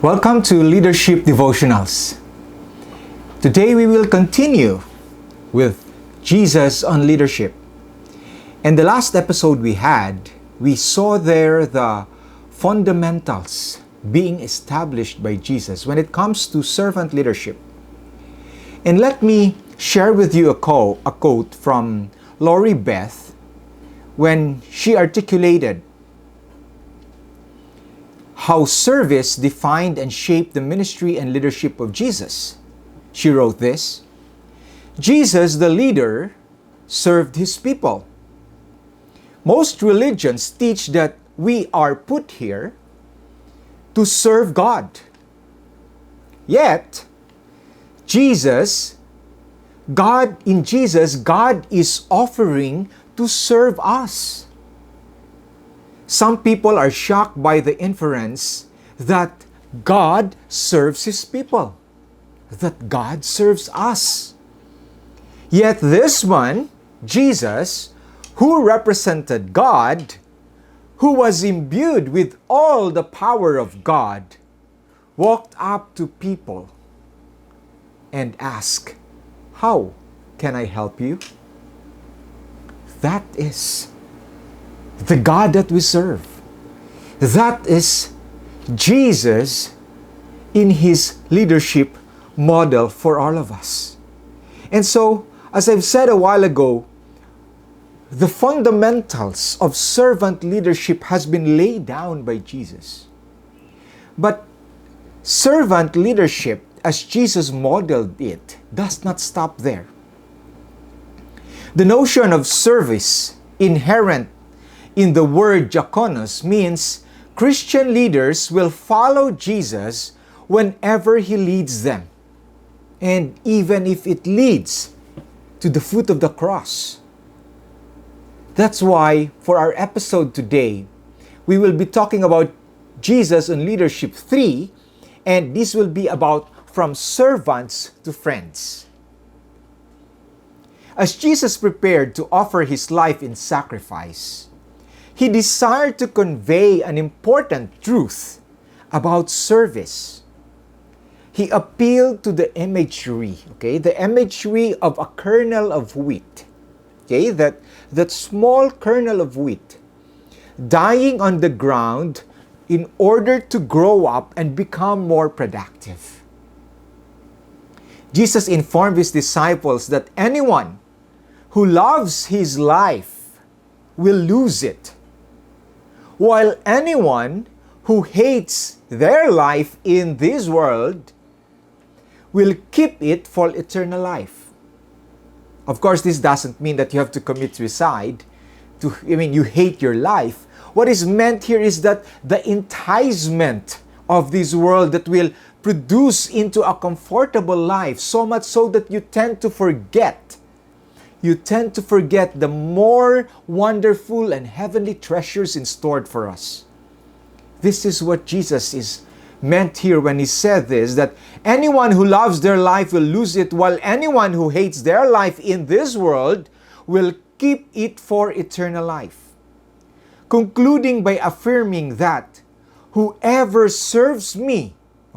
Welcome to Leadership Devotionals. Today we will continue with Jesus on leadership. In the last episode we saw there the fundamentals being established by Jesus when it comes to servant leadership. And let me share with you a quote from Lori Beth when she articulated how service defined and shaped the ministry and leadership of Jesus. She wrote this: Jesus, the leader, served his people. Most religions teach that we are put here to serve God. Yet, God is offering to serve us. Some people are shocked by the inference that God serves his people, that God serves us. Yet this one, Jesus, who represented God, who was imbued with all the power of God, walked up to people and asked, "How can I help you?" That is the God that we serve. That is Jesus in his leadership model for all of us. And so, as I've said a while ago, the fundamentals of servant leadership has been laid down by Jesus. But servant leadership, as Jesus modeled it, does not stop there. The notion of service inherent in the word diakonos means Christian leaders will follow Jesus whenever he leads them, and even if it leads to the foot of the cross. That's why for our episode today, we will be talking about Jesus on Leadership 3, and this will be about from servants to friends. As Jesus prepared to offer his life in sacrifice, he desired to convey an important truth about service. He appealed to the imagery, the imagery of a kernel of wheat, that small kernel of wheat dying on the ground in order to grow up and become more productive. Jesus informed his disciples that anyone who loves his life will lose it, while anyone who hates their life in this world will keep it for eternal life. Of course, this doesn't mean that you have to commit suicide. You hate your life. What is meant here is that the enticement of this world that will produce into a comfortable life, so much so that you tend to forget the more wonderful and heavenly treasures in store for us. This is what Jesus is meant here when he said this, that anyone who loves their life will lose it, while anyone who hates their life in this world will keep it for eternal life. Concluding by affirming that whoever serves me,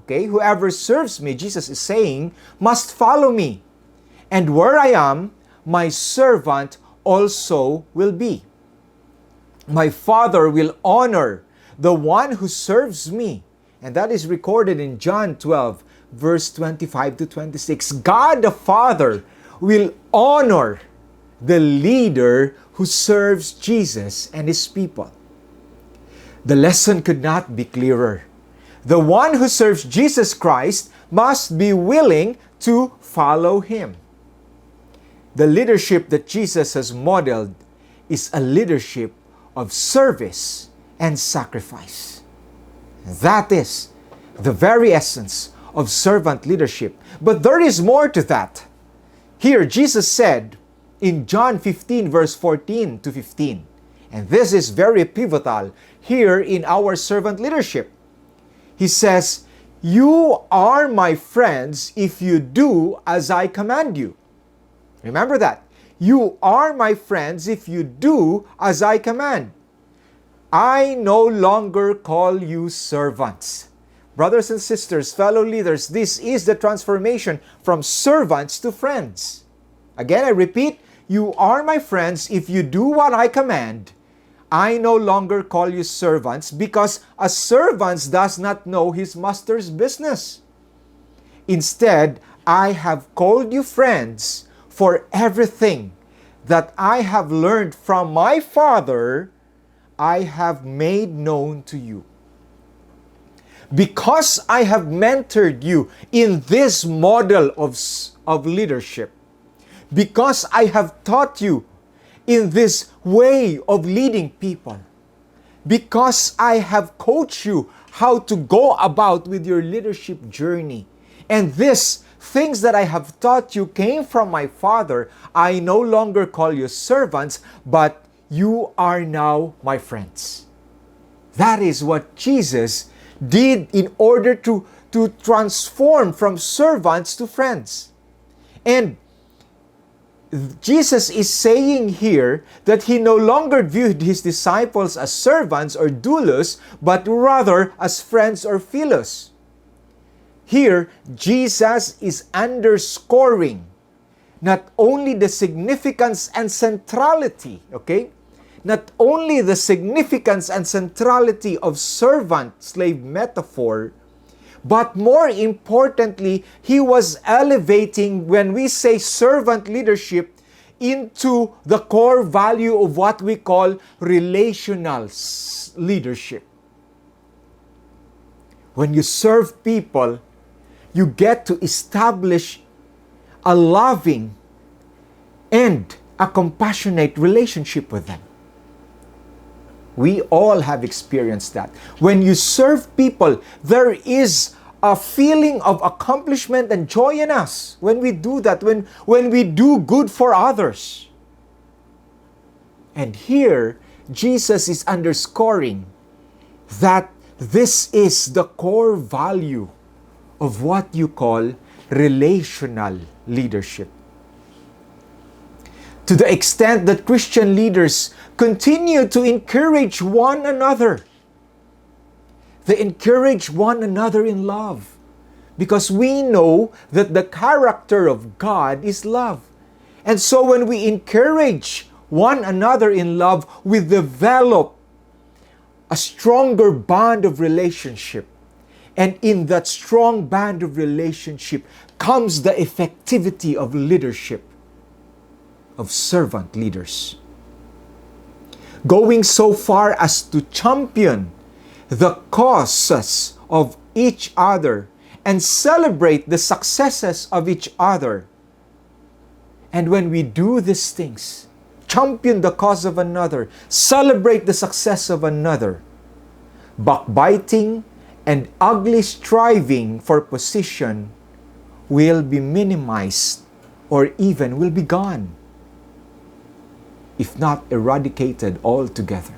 Jesus is saying, must follow me. And where I am, my servant also will be. My Father will honor the one who serves me. And that is recorded in John 12, verse 25 to 26. God the Father will honor the leader who serves Jesus and his people. The lesson could not be clearer. The one who serves Jesus Christ must be willing to follow him. The leadership that Jesus has modeled is a leadership of service and sacrifice. That is the very essence of servant leadership. But there is more to that. Here, Jesus said in John 15, verse 14 to 15, and this is very pivotal here in our servant leadership. He says, "You are my friends if you do as I command you." Remember that. You are my friends if you do as I command. I no longer call you servants, Brothers and sisters, fellow leaders, this is the transformation from servants to friends. Again, I repeat, you are my friends if you do what I command. I no longer call you servants because a servant does not know his master's business. Instead, I have called you friends, for everything that I have learned from my Father, I have made known to you. Because I have mentored you in this model of leadership, because I have taught you in this way of leading people, because I have coached you how to go about with your leadership journey, and these things that I have taught you came from my Father, I no longer call you servants, but you are now my friends. That is what Jesus did in order to transform from servants to friends. And Jesus is saying here that he no longer viewed his disciples as servants or doulos, but rather as friends or philos. Here, Jesus is underscoring not only the significance and centrality, okay? Not only the significance and centrality of servant-slave metaphor, but more importantly, he was elevating, when we say servant leadership, into the core value of what we call relational leadership. When you serve people, you get to establish a loving and a compassionate relationship with them. We all have experienced that. When you serve people, there is a feeling of accomplishment and joy in us when we do that, when we do good for others. And here, Jesus is underscoring that this is the core value of what you call relational leadership. To the extent that Christian leaders continue to encourage one another. They encourage one another in love, because we know that the character of God is love. And so when we encourage one another in love, we develop a stronger bond of relationship. And in that strong band of relationship comes the effectivity of leadership, of servant leaders. Going so far as to champion the causes of each other and celebrate the successes of each other. And when we do these things, champion the cause of another, celebrate the success of another, backbiting and ugly striving for position will be minimized or even will be gone, if not eradicated altogether.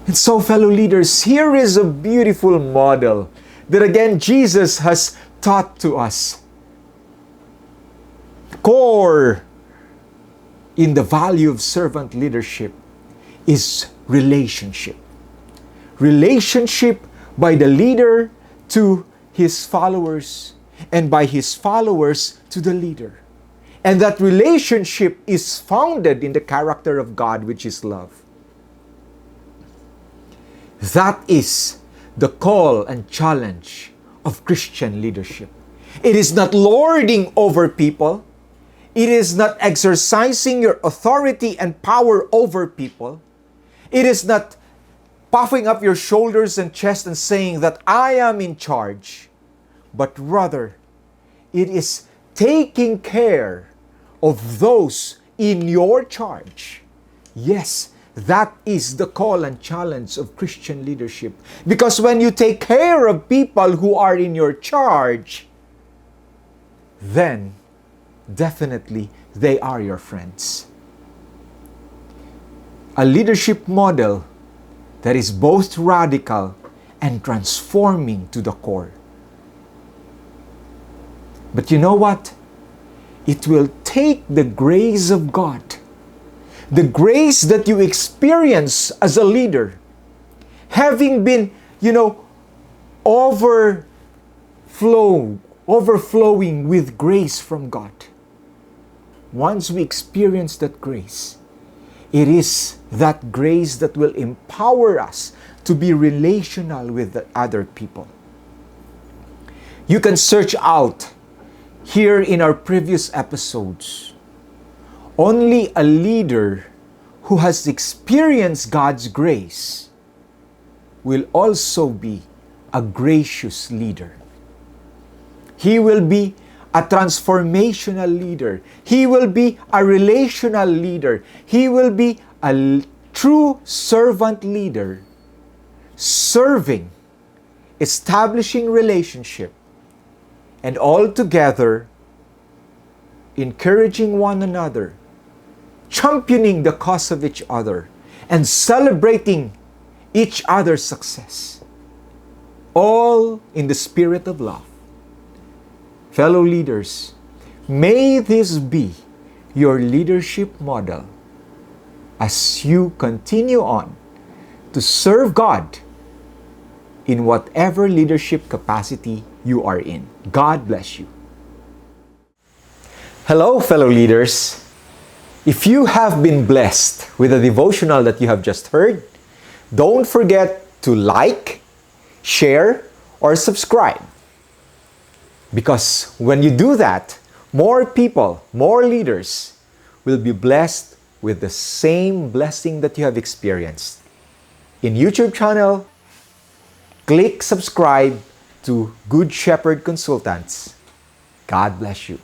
And so, fellow leaders, here is a beautiful model that again Jesus has taught to us. Core in the value of servant leadership is relationship. Relationship by the leader to his followers, and by his followers to the leader. And that relationship is founded in the character of God, which is love. That is the call and challenge of Christian leadership. It is not lording over people. It is not exercising your authority and power over people. It is not puffing up your shoulders and chest and saying that I am in charge. But rather, it is taking care of those in your charge. Yes, that is the call and challenge of Christian leadership. Because when you take care of people who are in your charge, then definitely they are your friends. A leadership model that is both radical and transforming to the core. But you know what? It will take the grace of God, the grace that you experience as a leader, having been, overflowing with grace from God. Once we experience that grace, it is that grace that will empower us to be relational with the other people. You can search out here in our previous episodes. Only a leader who has experienced God's grace will also be a gracious leader. He will be a transformational leader. He will be a relational leader. He will be a true servant leader, serving, establishing relationship, and all together encouraging one another, championing the cause of each other, and celebrating each other's success. All in the spirit of love. Fellow leaders, may this be your leadership model as you continue on to serve God in whatever leadership capacity you are in. God bless you. Hello, fellow leaders. If you have been blessed with the devotional that you have just heard, don't forget to like, share, or subscribe. Because when you do that, more people, more leaders will be blessed with the same blessing that you have experienced. In YouTube channel, click subscribe to Good Shepherd Consultants. God bless you.